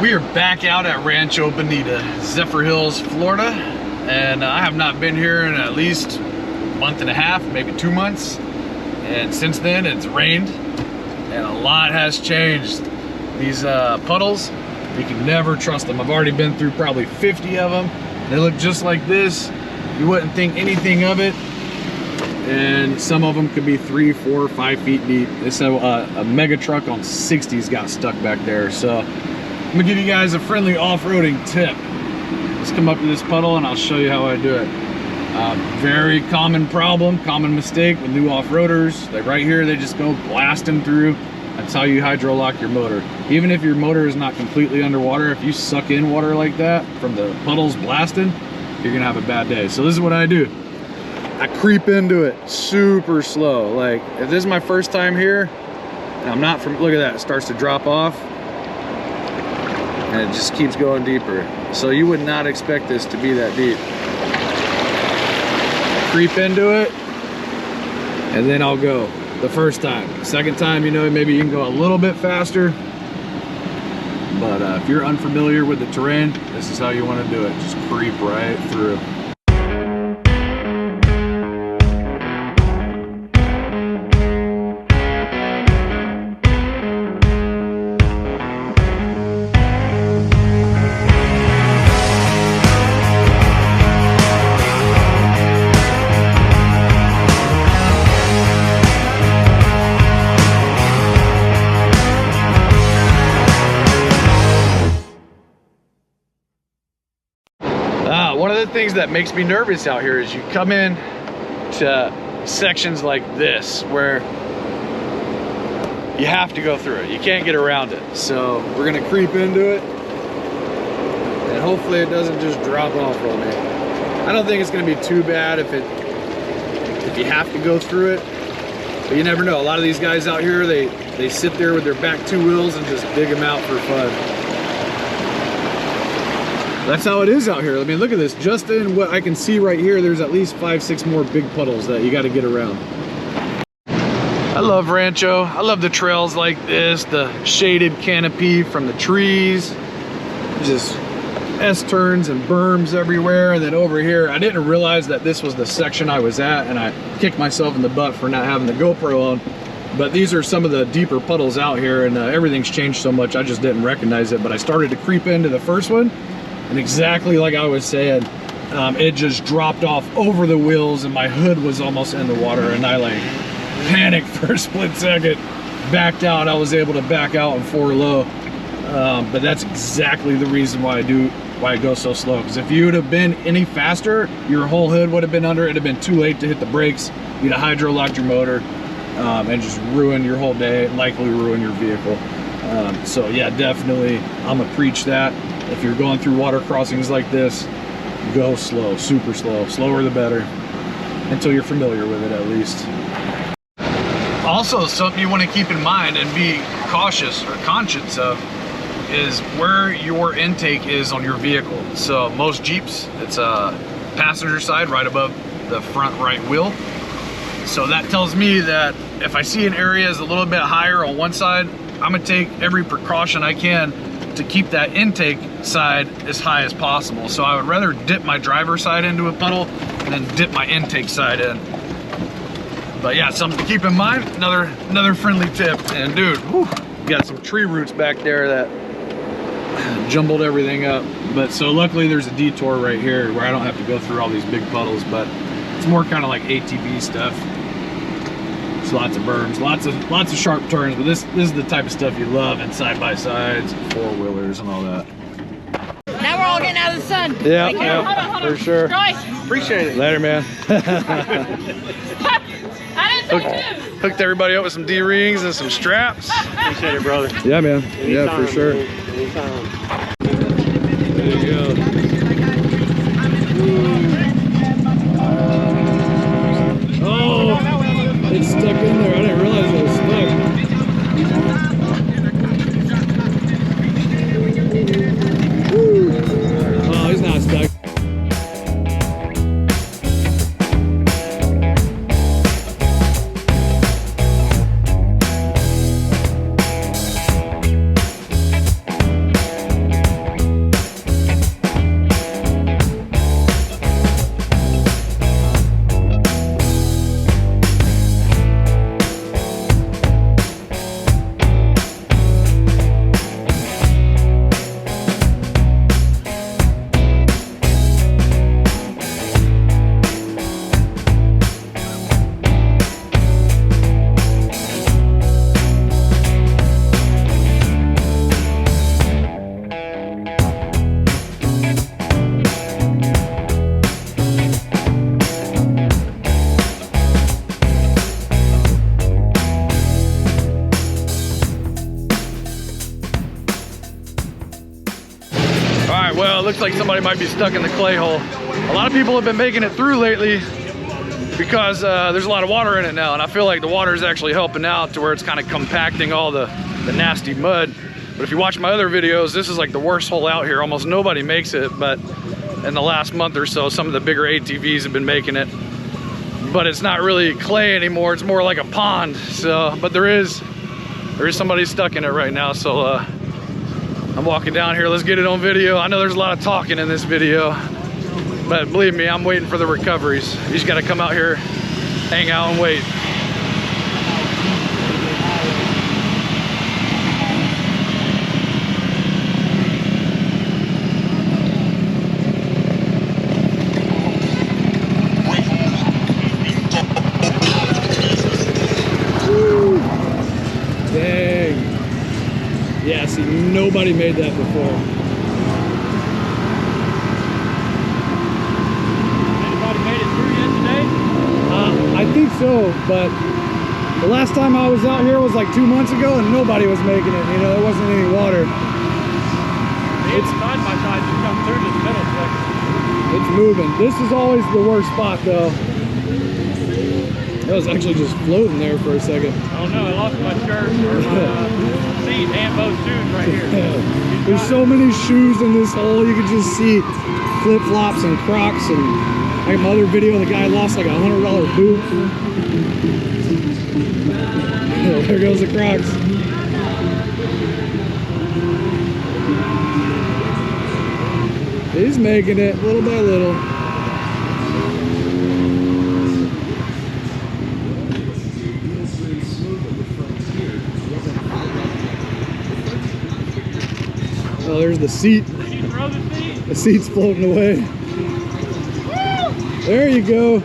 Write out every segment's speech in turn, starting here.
We are back out at Rancho Bonita, Zephyrhills, Florida, and I have not been here in at least a month and a half, maybe 2 months. And since then, it's rained, and a lot has changed. These puddles, you can never trust them. I've already been through probably 50 of them. They look just like this. You wouldn't think anything of it. And some of them could be 3, 4, 5 feet deep. They said a mega truck on 60s got stuck back there. So I'm gonna give you guys a friendly off-roading tip. Let's come up to this puddle and I'll show you how I do it. Very common problem, common mistake with new off-roaders. Like right here, they just go blasting through. That's how you hydro lock your motor. Even if your motor is not completely underwater, if you suck in water like that from the puddles blasting, you're gonna have a bad day. So this is what I do. I creep into it super slow. Like if this is my first time here, and I'm not from, look at that, it starts to drop off. And it just keeps going deeper. So you would not expect this to be that deep. Creep into it, and then I'll go the first time. Second time, you know, maybe you can go a little bit faster. But if you're unfamiliar with the terrain, this is how you want to do it. Just creep right through. One of the things that makes me nervous out here is you come in to sections like this where you have to go through it. You can't get around it. So we're gonna creep into it and hopefully it doesn't just drop off on me. I don't think it's gonna be too bad if you have to go through it, but you never know. A lot of these guys out here, they sit there with their back 2 wheels and just dig them out for fun. That's how it is out here. I mean, look at this. Just in what I can see right here, there's at least 5, 6 more big puddles that you got to get around. I love Rancho. I love the trails like this, the shaded canopy from the trees, just S-turns and berms everywhere. And then over here, I didn't realize that this was the section I was at, and I kicked myself in the butt for not having the GoPro on. But these are some of the deeper puddles out here, and everything's changed so much, I just didn't recognize it. But I started to creep into the first one, and exactly like I was saying, it just dropped off over the wheels and my hood was almost in the water, and I like panicked for a split second, backed out. I was able to back out in 4 low. But that's exactly the reason why I go so slow. Because if you would have been any faster, your whole hood would have been under. It'd have been too late to hit the brakes. You'd have hydro locked your motor and just ruin your whole day, likely ruin your vehicle. So yeah, definitely, I'm gonna preach that. If you're going through water crossings like this, go slow, super slow. Slower the better, until you're familiar with it at least. Also, something you want to keep in mind and be cautious or conscious of is where your intake is on your vehicle. So most Jeeps, it's a passenger side right above the front right wheel. So that tells me that if I see an area is a little bit higher on one side, I'm gonna take every precaution I can to keep that intake side as high as possible. So I would rather dip my driver's side into a puddle and then dip my intake side in. But yeah, something to keep in mind. Another friendly tip. And dude, whew, you got some tree roots back there that jumbled everything up. But so luckily there's a detour right here where I don't have to go through all these big puddles, but it's more kind of like ATV stuff. It's lots of berms, lots of sharp turns, but this is the type of stuff you love in side-by-sides, 4-wheelers and all that. Now we're all getting out of the sun. Yeah, yeah, hold on. For sure. Joyce. Appreciate it. Later, man. I didn't say Hooked everybody up with some D-rings and some straps. Appreciate it, brother. Yeah, man. Anytime, yeah, for sure. Man. Anytime. There you go. Oh, it's stuck in there. I didn't realize it was stuck. Woo. right, well, it looks like somebody might be stuck in the clay hole. A lot of people have been making it through lately because there's a lot of water in it now, and I feel like the water is actually helping out to where it's kind of compacting all the nasty mud. But if you watch my other videos, this is like the worst hole out here. Almost nobody makes it, but in the last month or so, some of the bigger ATVs have been making it. But it's not really clay anymore, it's more like a pond. So, but there is somebody stuck in it right now, so I'm walking down here. Let's get it on video. I know there's a lot of talking in this video, but believe me, I'm waiting for the recoveries. You just gotta come out here, hang out and wait. Yeah, see, nobody made that before. Anybody made it through yet today? I think so, but the last time I was out here was like 2 months ago and nobody was making it, you know, there wasn't any water. It's side by side to come through this middle section. It's moving. This is always the worst spot though. I was actually just floating there for a second. Oh no, I lost my shirt or my seat and both shoes right here. There's so many shoes in this hole, you can just see flip-flops and Crocs, and like my other video, the guy lost like $100 boot. There goes the Crocs. He's making it little by little. Oh, there's the seat. Did you throw the seat? The seat's floating away. There you go.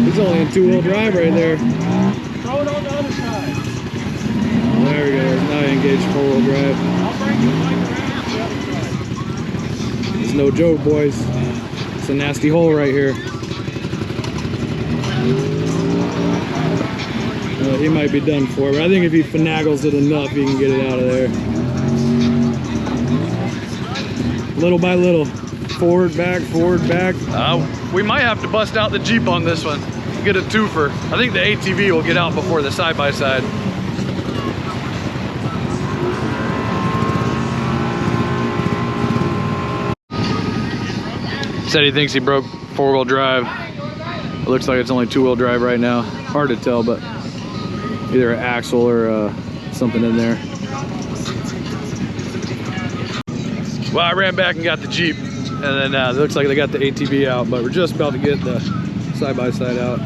He's only in two-wheel drive right there. Throw it on the other side. There we go. Now you engaged four-wheel drive. I'll bring the bike around to the other side. It's no joke, boys. It's a nasty hole right here. He might be done for, but I think if he finagles it enough, he can get it out of there. Little by little. Forward, back, forward, back. We might have to bust out the Jeep on this one. Get a twofer. I think the ATV will get out before the side-by-side. Said he thinks he broke four-wheel drive. It looks like it's only two-wheel drive right now. Hard to tell, but either an axle or something in there. Well, I ran back and got the Jeep, and then it looks like they got the ATV out, but we're just about to get the side-by-side out.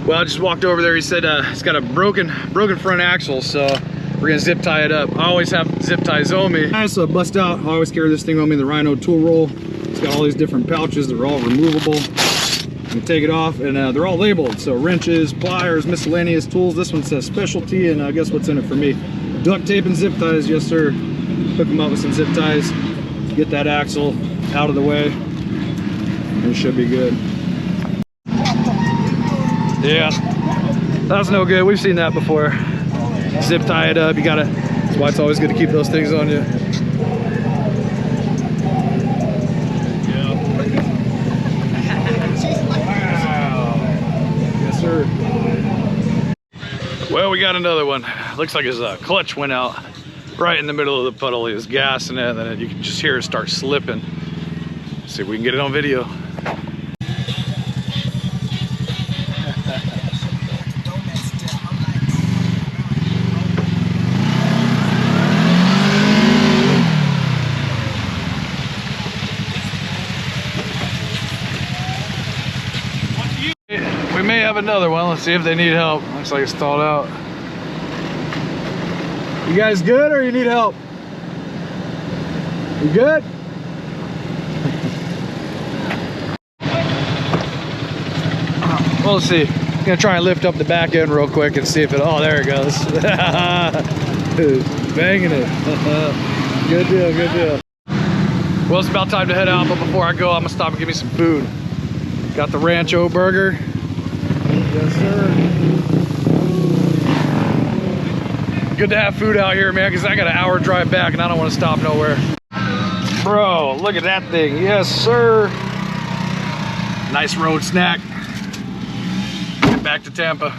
Well, I just walked over there. He said it's got a broken front axle, so we're gonna zip tie it up. I always have zip ties on me. So bust out. I always carry this thing on me, the Rhino tool roll. It's got all these different pouches. They're all removable. You can take it off, and they're all labeled. So wrenches, pliers, miscellaneous tools. This one says specialty, and guess what's in it for me? Duct tape and zip ties, yes sir. Hook them up with some zip ties. Get that axle out of the way, and it should be good. Yeah, that's no good. We've seen that before. Zip tie it up. You gotta. That's why it's always good to keep those things on you. Yeah. Wow. Yes, sir. Well, we got another one. Looks like his clutch went out right in the middle of the puddle. He was gassing it, and then you can just hear it start slipping. Let's see if we can get it on video. We may have another one. Let's see if they need help. Looks like it's stalled out. You guys good or you need help? You good? We'll see. I'm gonna try and lift up the back end real quick and see if it, oh, there it goes. Banging it. Good deal, good deal. Well, it's about time to head out, but before I go, I'm gonna stop and get me some food. Got the Rancho burger. Yes, sir. Good to have food out here, man, because I got an hour drive back and I don't want to stop nowhere. Bro, look at that thing. Yes, sir. Nice road snack. Get back to Tampa.